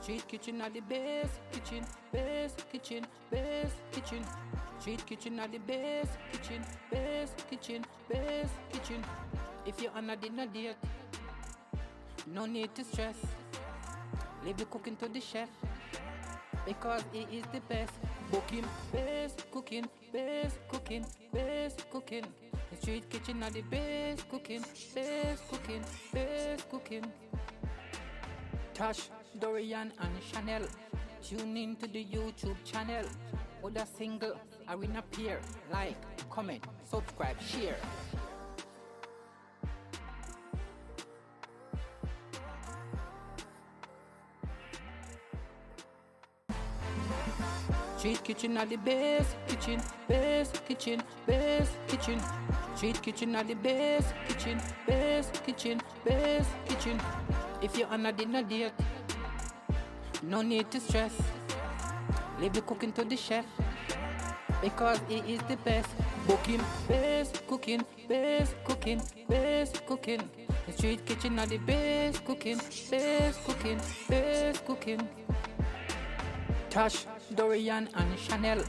Street kitchen are the best kitchen, best kitchen, best kitchen. Street kitchen are the best kitchen, best kitchen, best kitchen. If you're on a dinner date, no need to stress. Leave the cooking to the chef, because he is the best. Book him, best cooking, best cooking, best cooking. The street kitchen are the best cooking, best cooking, best cooking. Tash, Dorian and Chanel, tune in to the YouTube channel. Other single are in a pair. Like, comment, subscribe, share. Street kitchen are the best kitchen, best kitchen, best kitchen. Street kitchen are the best kitchen, best kitchen, best kitchen. If you're on a dinner date, no need to stress. Leave the cooking to the chef, because he is the best. Book him, best cooking, best cooking, best cooking. The street kitchen are the best cooking, best cooking, best cooking. Tash, Dorian and Chanel,